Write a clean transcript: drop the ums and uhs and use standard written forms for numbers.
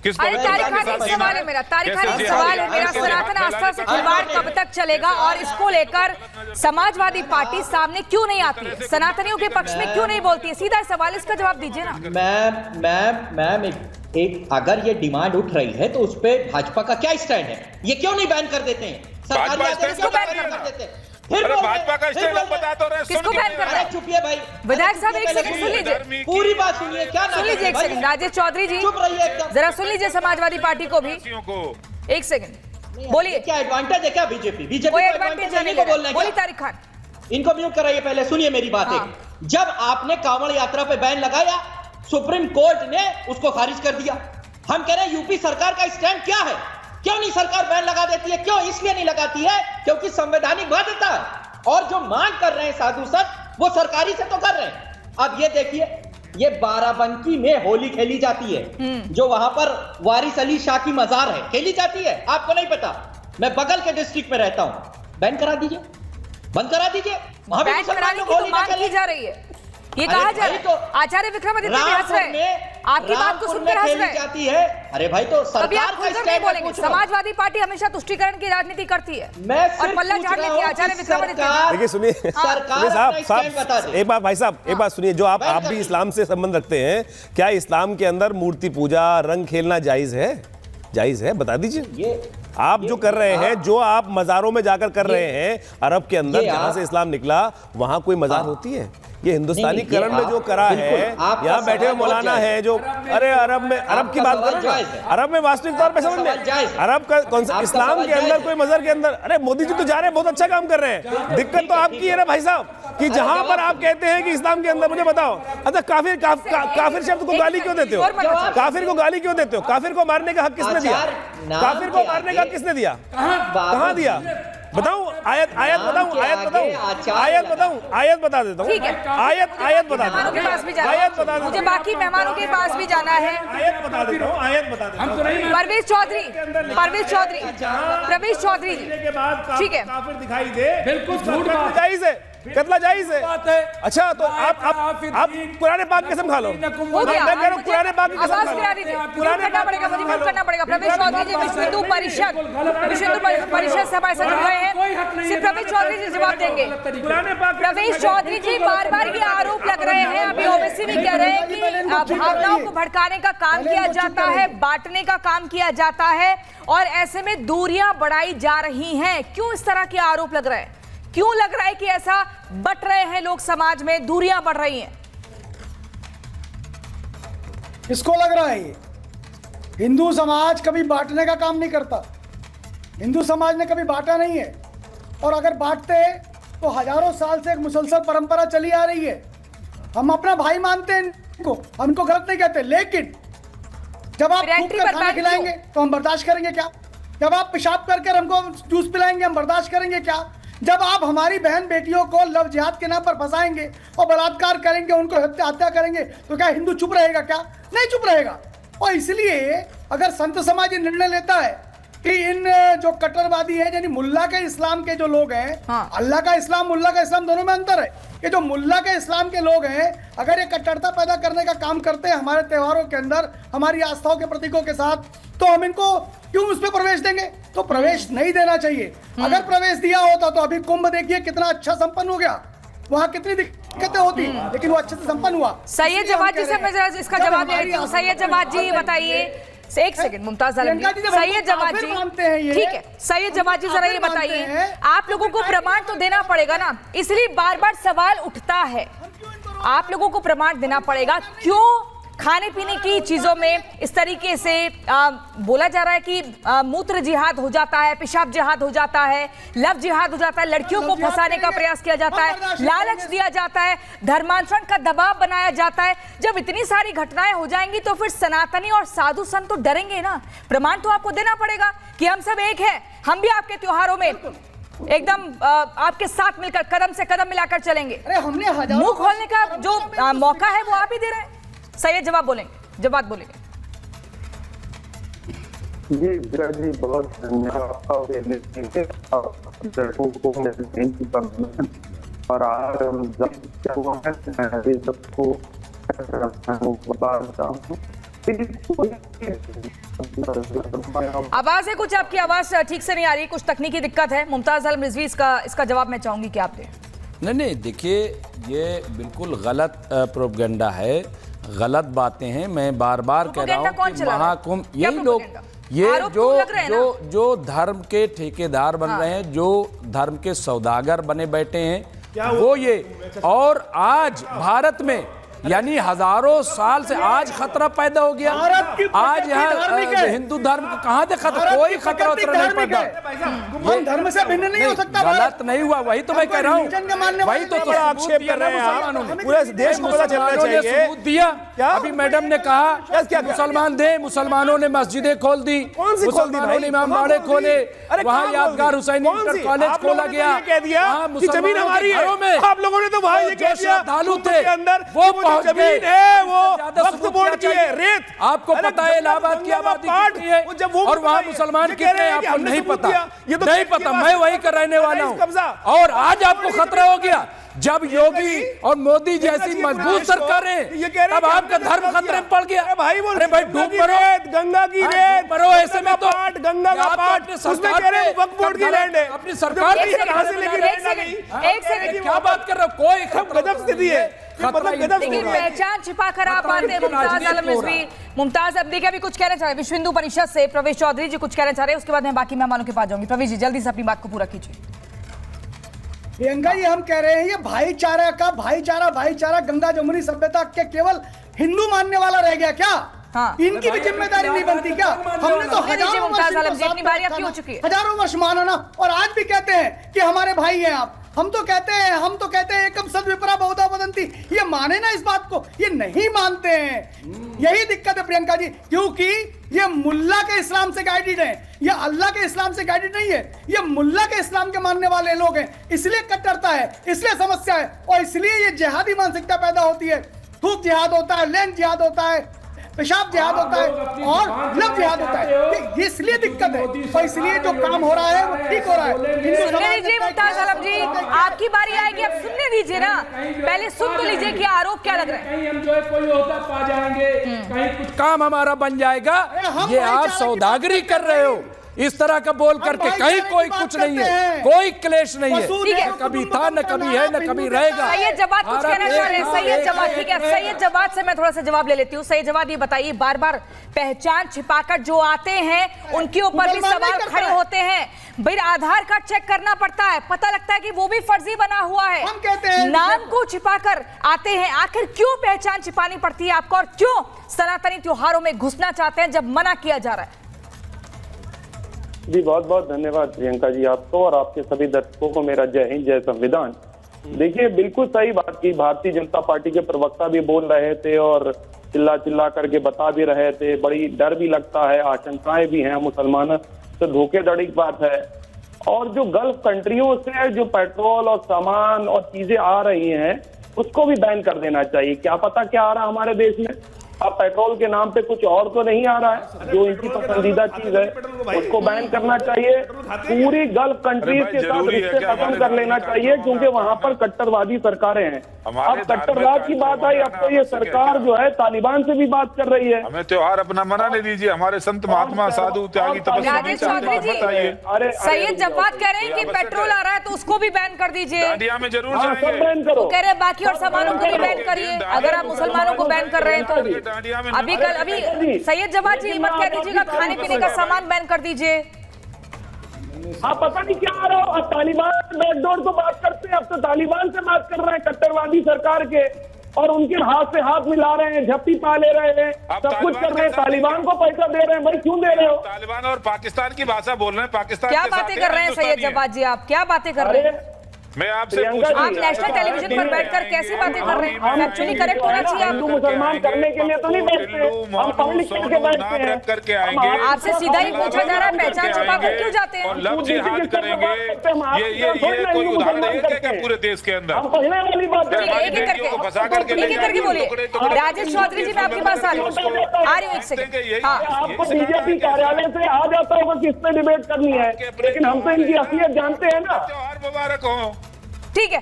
किसको अरे तारिक खान, एक सवाल है मेरा, तारिक खान एक सवाल है मेरा, सनातन आस्था से खिलवाड़ कब तक चलेगा और इसको लेकर समाजवादी पार्टी सामने क्यों नहीं आती है, सनातनियों के पक्ष में क्यों नहीं बोलती है? सीधा सवाल, इसका जवाब दीजिए ना। मैम एक अगर ये डिमांड उठ रही है तो उस पे भाजपा का क्या स्टैंड है? ये क्यों नहीं बैन कर देते हैं? सरकारी आदेश क्यों बैन कर देते हैं? फिर भाजपा का स्टैंड बता तो रहे, किसको बैन कर रहा है? चुपिए भाई, विधायक साहब एक सेकंड सुन लीजिए, पूरी बात सुनिए। क्या सुन लीजिए एक सेकंड, राजेश चौधरी जी चुप रहिए एकदम, जरा सुन लीजिए समाजवादी पार्टी को भी एक सेकंड बोलिए। क्या एडवांटेज है क्या बीजेपी कोई एडवांटेज नहीं ले रहा है, बोलिए तारिक खान। इनको म्यूट कराइए, पहले सुनिए मेरी बात। जब आपने कांवड़ यात्रा पे बैन लगाया, सुप्रीम कोर्ट ने उसको खारिज कर दिया। हम कह रहे हैं यूपी सरकार का स्टैंड क्या है? क्यों नहीं सरकार बैन लगा देती है? क्यों इसलिए नहीं लगाती है क्योंकि संवैधानिक बाध्यता है, और जो मांग कर रहे हैं साधु संत वो सरकारी से तो कर रहे हैं। अब ये देखिए, ये बाराबंकी में होली खेली जाती है, जो वहां पर वारिस अली शाह की मजार है, खेली जाती है, आपको नहीं पता? मैं बगल के डिस्ट्रिक्ट में रहता हूं, बैन करा दीजिए, बंद करा दीजिए। वहां बैन कराने की तो मांग की जा रही है, ये कहा जा रहा है। तो आचार्य विक्रमादित्य भी हंस रहे हैं, आपकी बात को सुनकर हंस रहे हैं। जाती है। अरे भाई, तो सरकार का स्टैंड बोलेंगे, समाजवादी पार्टी हमेशा तुष्टीकरण की राजनीति करती है और पल्ला झाड़ लेती है। आचार्य विक्रमादित्य, देखिए सुनिए साहब, एक बात भाई साहब, एक बात सुनिए, जो आप भी इस्लाम से संबंध रखते हैं, क्या इस्लाम के अंदर मूर्ति पूजा, रंग खेलना जायज है? जायज है? बता दीजिए। आप जो कर रहे हैं, जो आप मजारों में जाकर कर रहे हैं अरब के अंदर, जहां से इस्लाम निकला, वहां कोई मजार होती है? ये हिंदुस्तानी करण में जो करा है, यहाँ बैठे हुए मौलाना है जो, अरे अरब में, अरब की बात कर रहे हैं, अरब में वास्तविक तौर पे समझ में, अरब का कौन सा इस्लाम के अंदर कोई मजहर के अंदर, अरे मोदी जी तो जा रहे हैं, बहुत अच्छा काम कर रहे हैं। दिक्कत तो आपकी है ना भाई साहब, कि जहां पर आप कहते हैं कि इस्लाम के अंदर, मुझे बताओ, अच्छा काफिर शब्द को गाली क्यों देते हो? काफिर को गाली क्यों देते हो? काफिर को मारने का हक किसने दिया? काफिर को मारने का हक किसने दिया? कहां दिया? बताऊं? आयत बताऊं? आयत बता देता हूं। ठीक है, आयत बता देता हूं। के पास भी जाना है, मुझे बाकी मेहमानों के पास भी जाना है। आयत बता देता हूं। परवेश चौधरी के बाद ठीक है, काफिर दिखाई दे, बिल्कुल झूठ बात जायज है, कत्ला जायज है। अच्छा, तो आप कुरान पाक की कसम खा लो। मैं कह रहा हूं कुरान पाक की कसम खा लो। कुरान करना पड़ेगा, मुझे म्यूट करना पड़ेगा। प्रवेश चौधरी जी विश्व हिंदू परिषद से हमारे साथ जुड़ गए हैं, सिर्फ प्रवेश चौधरी जी जवाब देंगे। प्रवेश चौधरी जी बार ये आरोप लग रहे हैं, अभी ओवैसी भी कह रहे हैं कि भावनाओं को भड़काने का काम किया जाता है, बांटने का काम किया जाता है, और ऐसे में दूरियां बढ़ाई जा रही हैं। क्यों इस तरह के आरोप लग रहे हैं? क्यों लग रहा है कि ऐसा बट रहे हैं लोग, समाज में दूरियां बढ़ रही हैं? किसको लग रहा है? ये हिंदू समाज कभी बांटने का काम नहीं करता, हिंदू समाज ने कभी बांटा नहीं है, और अगर बांटते तो हजारों साल से एक मुसलसल परंपरा चली आ रही है। हम अपना भाई मानते हैं इनको, हम इनको गलत नहीं कहते, लेकिन जब आप थूक कर खाना खिलाएंगे तो हम बर्दाश्त करेंगे क्या? जब आप पेशाब करके हमको जूस पिलाएंगे, हम बर्दाश्त करेंगे क्या? जब आप हमारी बहन बेटियों को लव जिहाद के नाम पर फंसाएंगे और बलात्कार करेंगे, उनको हत्या करेंगे, तो क्या हिंदू चुप रहेगा? क्या नहीं चुप रहेगा। और इसलिए अगर संत समाज ये निर्णय लेता है कि इन जो कट्टरवादी है, यानी मुल्ला के इस्लाम के जो लोग हैं, अल्लाह का इस्लाम, मुल्ला का इस्लाम, दोनों में अंतर है। ये जो मुल्ला के इस्लाम के लोग हैं, अगर ये कट्टरता पैदा करने का काम करते हैं हमारे त्योहारों के अंदर, हमारी आस्थाओं के प्रतीकों के साथ, तो हम इनको क्यों उस पर प्रवेश देंगे? तो प्रवेश नहीं देना चाहिए। अगर प्रवेश दिया होता तो अभी कुंभ देखिए कितना अच्छा संपन्न हो गया, वहां कितनी दिक्कतें होती, लेकिन वो अच्छे से संपन्न हुआ। सैयद जवाद जी से मैं जरा इसका जवाब ले रही हूं। सैयद जवाद जी बताइए, एक सेकंड, मुमताज आलम जी, सैयद जवाद जी, ठीक है, सैयद जवाद जी जरा ये बताइए, आप लोगों को प्रमाण तो देना पड़ेगा ना, इसलिए बार बार सवाल उठता है, आप लोगों को प्रमाण देना पड़ेगा। क्यों खाने पीने की चीजों में इस तरीके से बोला जा रहा है कि मूत्र जिहाद हो जाता है, पेशाब जिहाद हो जाता है, लव जिहाद हो जाता है, लड़कियों को फंसाने का प्रयास किया जाता है, लालच दिया जाता है, धर्मांतरण का दबाव बनाया जाता है। जब इतनी सारी घटनाएं हो जाएंगी तो फिर सनातनी और साधु संत तो डरेंगे ना। प्रमाण तो आपको देना पड़ेगा कि हम सब एक हैं, हम भी आपके त्योहारों में एकदम आपके साथ मिलकर कदम से कदम मिलाकर चलेंगे। मुंह खोलने का जो मौका है वो आप ही दे रहे हैं। सैयद जवाब बोलेंगे, जवाब बोलेंगे। जी बहुत धन्यवाद। और आज सबको बताता हूँ आवाज है कुछ, आपकी आवाज ठीक से नहीं आ रही, कुछ तकनीकी दिक्कत है। मुमताज आलम रिजवी, इसका जवाब मैं चाहूंगी कि आप दें। नहीं देखिए, ये बिल्कुल गलत प्रोपेगेंडा है, गलत बातें हैं। मैं बार बार कह रहा हूँ कि महाकुंभ, यही लोग, ये जो धर्म के ठेकेदार बन रहे हैं, जो धर्म के सौदागर बने बैठे हैं, वो ये। और आज भारत में यानी हजारों साल से आज खतरा पैदा हो गया। आज यहाँ हिंदू धर्म को कहाँ से खतरा, कोई खतरा उतर नहीं पड़ता। ये धर्म से भिन्न नहीं हो सकता। गलत नहीं हुआ, वही तो मैं कह रहा हूँ, वही तो आक्षेप कर रहे हैं आप। पूरे देश को पता चलना चाहिए। सबूत दिया। अभी मैडम ने कहा मुसलमान थे, मुसलमानों ने मस्जिदें खोल दी, मुसलमानों ने इमामबाड़े खोले, वहाँ यादगार हुसैनी इंटर कॉलेज खोला गया, जमीन हमारी है। आप लोगों ने तो वहाँ ये कह दिया, श्रद्धालु थे अंदर वो जमीन है, वो वक्फ बोर्ड की है, रेत। आपको पता है इलाहाबाद की आबादी कितनी है और वहाँ मुसलमान कितने हैं, आपको नहीं पता। ये तो नहीं पता, मैं वही का रहने वाला हूँ। और आज आपको खतरा हो गया जब योगी और मोदी जैसी मजबूत सरकारें, तब आपका धर्म खतरे में पड़ गया। अरे भाई डूब मरो, गंगा की रेत मरो, ऐसे में तो गंगा का पाठ, उसमें कह रहे हैं वक्फ बोर्ड की लैंड है, अपनी सरकार एक सेकंड, क्या बात कर रहे हो? कोई गजब स्थिति है। लेकिन पहचान छिपा कर आप आते हैं मुमताज आलम रिजवी। मुमताज अब देखिए, अभी कुछ कहना चाह रहे हैं विश्व हिंदू परिषद से प्रवेश चौधरी जी कुछ कहना चाह रहे हैं, उसके बाद मैं बाकी मेहमानों के पास जाऊंगी। प्रवेश जी जल्दी से अपनी बात को पूरा कीजिए। प्रियंका जी, हम कह रहे हैं ये भाईचारा गंगा जमुनी सभ्यता के केवल हिंदू मानने वाला रह गया क्या? हाँ। इनकी भी जिम्मेदारी नहीं बनती क्या? हमने तो हजारों वर्ष माना और आज भी कहते हैं कि हमारे भाई हैं आप। हम तो कहते हैं एकम सद्विपरा बहुधा वदंती। ये माने ना इस बात को, ये नहीं मानते हैं। यही दिक्कत है प्रियंका जी, क्योंकि ये मुल्ला के इस्लाम से गाइडेड है, ये अल्लाह के इस्लाम से गाइडेड नहीं है, ये मुल्ला के इस्लाम के मानने वाले लोग हैं। इसलिए कट्टरता है, इसलिए समस्या है और इसलिए ये जिहादी मानसिकता पैदा होती है। थूक जिहाद होता है, लैंड जिहाद होता है, पेशाब जिहाद होता है और लव जिहाद होता है। ये इसलिए दिक्कत है और इसलिए जो काम हो रहा है वो ठीक हो रहा है। सुनने दीजिए मुमताज आलम जी, आपकी बारी आएगी, अब सुनने दीजिए ना, पहले सुन तो लीजिए कि आरोप क्या लग रहा है। कहीं हम जो है कोई होता पा जाएंगे, कहीं कुछ काम हमारा बन जाएगा। ये आप सौदागरी कर रहे हो इस तरह का बोल करके। कहीं कोई कुछ नहीं है, कोई क्लेश नहीं है, कभी था न कभी है न कभी रहेगा। सैयद जवाद कुछ कहना चाह रहे हैं। सैयद जवाद, ठीक है, सैयद जवाद से मैं थोड़ा सा जवाब ले लेती हूँ। सैयद जवाद, ये बताइए, बार बार पहचान छिपाकर जो आते हैं उनके ऊपर भी सवाल खड़े होते हैं। भाई आधार कार्ड चेक करना पड़ता है, पता लगता है कि वो भी फर्जी बना हुआ है, हम कहते हैं नाम को छिपाकर आते हैं। आखिर क्यों पहचान छिपानी पड़ती है आपको और क्यों सनातनी त्योहारों में घुसना चाहते हैं जब मना किया जा रहा है? जी बहुत बहुत धन्यवाद प्रियंका जी आपको और आपके सभी दर्शकों को मेरा जय हिंद जय संविधान। देखिए बिल्कुल सही बात की, भारतीय जनता पार्टी के प्रवक्ता भी बोल रहे थे और चिल्ला करके बता भी रहे थे। बड़ी डर भी लगता है, आशंकाएं भी हैं, मुसलमानों से धोखेधड़ी की बात है। और जो गल्फ कंट्रियों से जो पेट्रोल और सामान और चीजें आ रही हैं उसको भी बैन कर देना चाहिए। क्या पता क्या आ रहा है हमारे देश में। अब पेट्रोल के नाम पे कुछ और तो नहीं आ रहा है, जो इनकी पसंदीदा चीज है उसको बैन करना चाहिए। पूरी गल्फ कंट्रीज के साथ रिश्ते खत्म कर लेना चाहिए क्योंकि वहां पर कट्टरवादी सरकारें हैं। अब कट्टरवाद की बात आई, अब तो ये सरकार जो है तालिबान से भी बात कर रही है। हमें त्योहार अपना मनाने दीजिए, हमारे संत महात्मा साधु त्यागी तपस्वी। राजेश चौधरी जी, सैयद जवाद कह रहे हैं कि पेट्रोल आ रहा है तो उसको भी बैन कर दीजिए। दांडिया में जरूर सब बैन करो, कह रहे हैं बाकी और सामानों को भी बैन करिए। अगर आप मुसलमानों को बैन कर रहे हैं तो अभी सैयद जवाद जी मत कह दीजिएगा, खाने पीने का सामान बैन कर दीजिए। आप पता नहीं क्या आ रहा हो। अब तालिबान बैकडोर को बात करते हैं, अब तो तालिबान से बात कर रहे हैं कट्टरवादी सरकार के और उनके हाथ से हाथ मिला रहे हैं, झप्पी पा ले रहे हैं, सब कुछ कर रहे हैं, तालिबान को पैसा दे रहे हैं। भाई क्यों दे रहे हो? तालिबान और पाकिस्तान की भाषा बोल रहे हैं। पाकिस्तान क्या बातें कर रहे हैं सैयद जवाद जी, आप क्या बातें कर रहे हैं? मैं आपसे आप नेशनल टेलीविजन पर बैठकर कैसी बातें कर रहे हैं? एक्चुअली करेक्ट होना चाहिए। हिंदू मुसलमान करने के लिए तो नहीं बैठते, हम पब्लिक करके बैठते हैं। आपसे सीधा ही पूछा जा रहा है, पहचान छिपाकर क्यों जाते हैं? लव जिहाद करेंगे, ये कोई उदाहरण है क्या पूरे देश के अंदर? हम पढ़ने वाली बात एक एक करके बोलिए। राजेश चौधरी जी मैं आपके पास आ रही हूँ, एक सेकंड। आपको बीजेपी कार्यालय से आ जाता होगा किस पे डिबेट करनी है, लेकिन हम तो इनकी असलियत जानते हैं ना। त्योहार मुबारक हो। ठीक है।